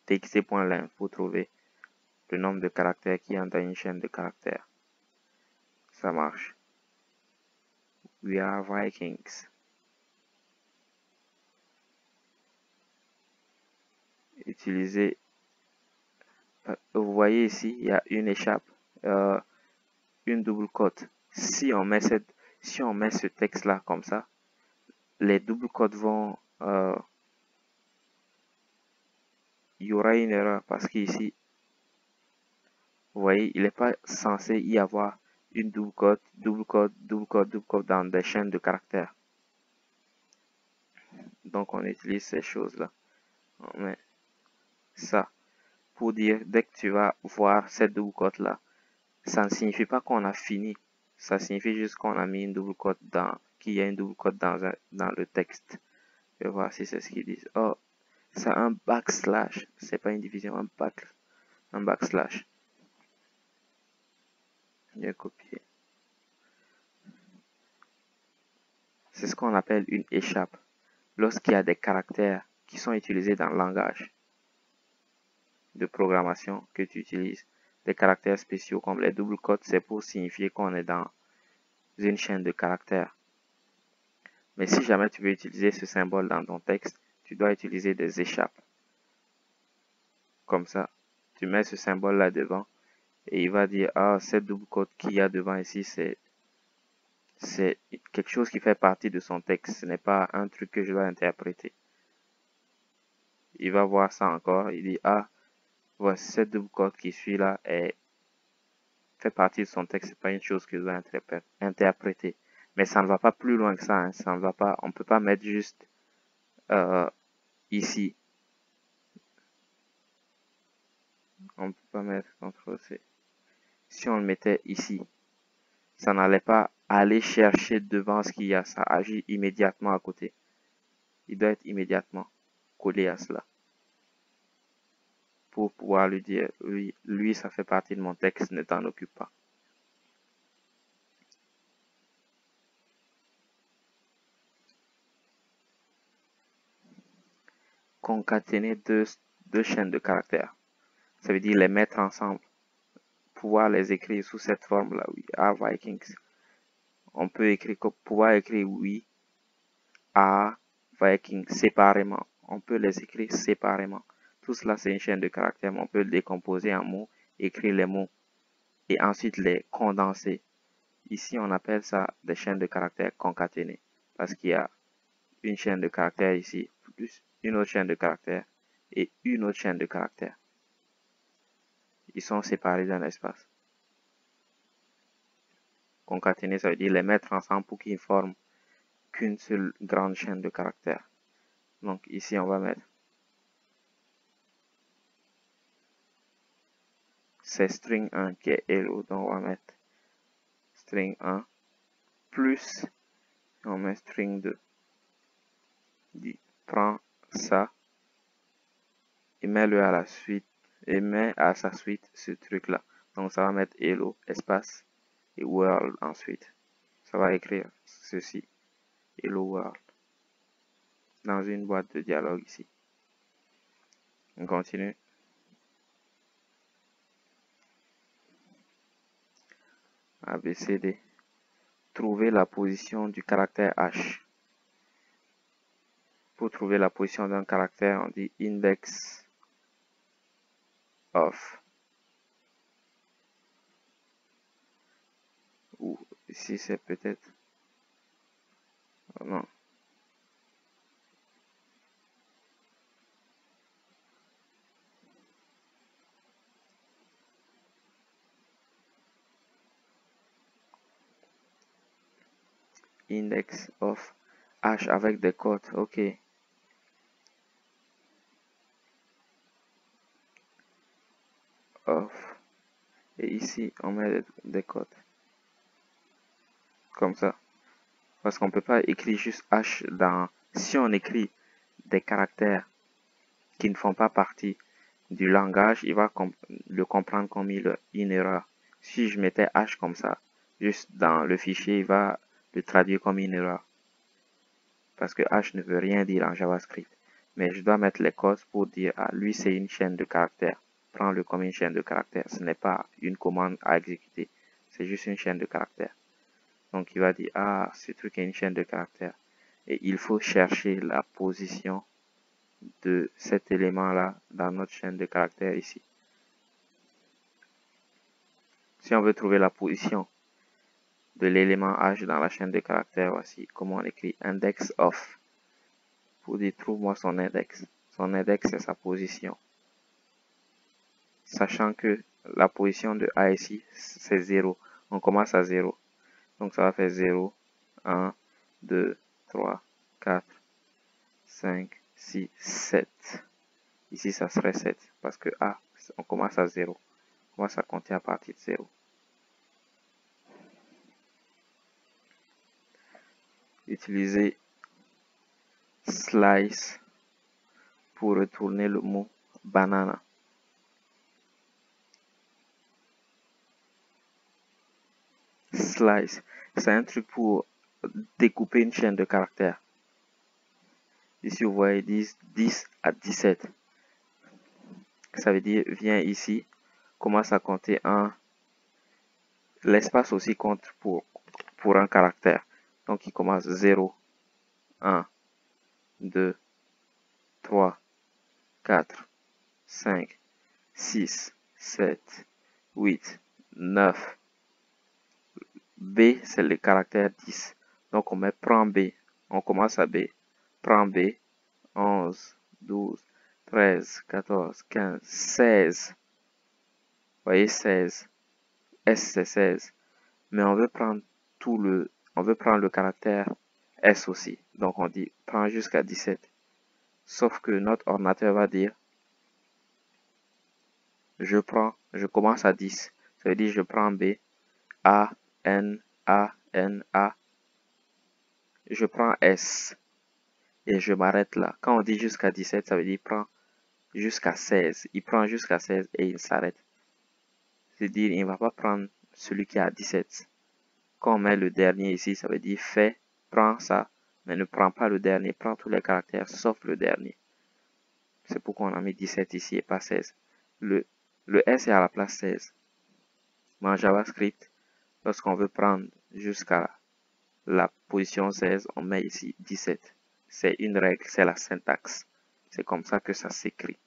txt.length pour trouver le nombre de caractères qui est dans une chaîne de caractères. Ça marche. We are Vikings. Utiliser. Vous voyez ici, il y a une échappe, une double cote. Si on met ce texte-là comme ça, les doubles cotes vont... il y aura une erreur parce qu'ici, vous voyez, il n'est pas censé y avoir une double cote, double cote, double cote, double cote dans des chaînes de caractères. Donc, on utilise ces choses-là. On met ça pour dire, dès que tu vas voir cette double cote-là, ça ne signifie pas qu'on a fini. Ça signifie juste qu'on a mis une double cote qu'il y a une double cote dans le texte. Je vais voir si c'est ce qu'ils disent. Oh, c'est un backslash. C'est pas une division, un backslash. Je vais copier. C'est ce qu'on appelle une échappe. Lorsqu'il y a des caractères qui sont utilisés dans le langage de programmation que tu utilises, des caractères spéciaux comme les double cotes, c'est pour signifier qu'on est dans une chaîne de caractères. Mais si jamais tu veux utiliser ce symbole dans ton texte, tu dois utiliser des échappes. Comme ça, tu mets ce symbole là devant et il va dire, ah, cette double cote qu'il y a devant ici, c'est quelque chose qui fait partie de son texte. Ce n'est pas un truc que je dois interpréter. Il va voir ça encore. Il dit, ah, voici cette double cote qui suit là fait partie de son texte. C'est pas une chose que je dois interpréter. Mais ça ne va pas plus loin que ça. Hein. Ça ne va pas. On peut pas mettre juste ici. On peut pas mettre CTRL-C. Si on le mettait ici, ça n'allait pas aller chercher devant ce qu'il y a. Ça agit immédiatement à côté. Il doit être immédiatement collé à cela. Pour pouvoir lui dire, oui, lui, ça fait partie de mon texte, ne t'en occupe pas. Concaténer deux chaînes de caractères. Ça veut dire les mettre ensemble. Pouvoir les écrire sous cette forme-là, oui, are Vikings. On peut écrire, pouvoir écrire oui, are Vikings séparément. On peut les écrire séparément. Tout cela, c'est une chaîne de caractères. On peut le décomposer en mots, écrire les mots et ensuite les condenser. Ici, on appelle ça des chaînes de caractères concaténées parce qu'il y a une chaîne de caractères ici, plus une autre chaîne de caractères et une autre chaîne de caractères. Ils sont séparés d'un espace. Concaténer, ça veut dire les mettre ensemble pour qu'ils forment qu'une seule grande chaîne de caractères. Donc ici, on va mettre c'est string 1 qui est hello, donc on va mettre string 1 plus, on met string 2. Dit, prends ça et mets-le à la suite, et mets à sa suite ce truc-là. Donc ça va mettre hello, espace, et world ensuite. Ça va écrire ceci, hello world, dans une boîte de dialogue ici. On continue. ABCD. Trouver la position du caractère H. Pour trouver la position d'un caractère, on dit index of. Ou ici c'est peut-être... Non. Index of H avec des codes, ok. Of. Et ici, on met des codes. Comme ça. Parce qu'on ne peut pas écrire juste H dans... Si on écrit des caractères qui ne font pas partie du langage, il va le comprendre comme une erreur. Si je mettais H comme ça, juste dans le fichier, il va le traduire comme une erreur. Parce que H ne veut rien dire en JavaScript. Mais je dois mettre les codes pour dire, ah, lui, c'est une chaîne de caractères. Prends-le comme une chaîne de caractères. Ce n'est pas une commande à exécuter. C'est juste une chaîne de caractères. Donc, il va dire, ah, ce truc est une chaîne de caractères. Et il faut chercher la position de cet élément-là dans notre chaîne de caractères ici. Si on veut trouver la position de l'élément H dans la chaîne de caractères, voici comment on écrit index of. Pour dire, trouve-moi son index. Son index, c'est sa position. Sachant que la position de A ici, c'est 0. On commence à 0. Donc, ça va faire 0, 1, 2, 3, 4, 5, 6, 7. Ici, ça serait 7. Parce que A, on commence à 0. On commence à compter à partir de 0. Utilisez slice pour retourner le mot banana. Slice, c'est un truc pour découper une chaîne de caractères. Ici, vous voyez 10 à 17. Ça veut dire, viens ici, commence à compter 1. L'espace aussi compte pour un caractère. Donc, il commence 0, 1, 2, 3, 4, 5, 6, 7, 8, 9. B, c'est le caractère 10. Donc, on met prend B. On commence à B. Prend B. 11, 12, 13, 14, 15, 16. Vous voyez, 16. S, c'est 16. Mais on veut prendre le caractère S aussi. Donc, on dit, prends jusqu'à 17. Sauf que notre ordinateur va dire, je commence à 10. Ça veut dire, je prends B, A, N, A, N, A. Je prends S. Et je m'arrête là. Quand on dit jusqu'à 17, ça veut dire, prend jusqu'à 16. Il prend jusqu'à 16 et il s'arrête. C'est-à-dire, il ne va pas prendre celui qui a 17. Quand on met le dernier ici, ça veut dire fais, prends ça, mais ne prends pas le dernier, prends tous les caractères sauf le dernier. C'est pourquoi on a mis 17 ici et pas 16. Le S est à la place 16. Mais en JavaScript, lorsqu'on veut prendre jusqu'à la position 16, on met ici 17. C'est une règle, c'est la syntaxe. C'est comme ça que ça s'écrit.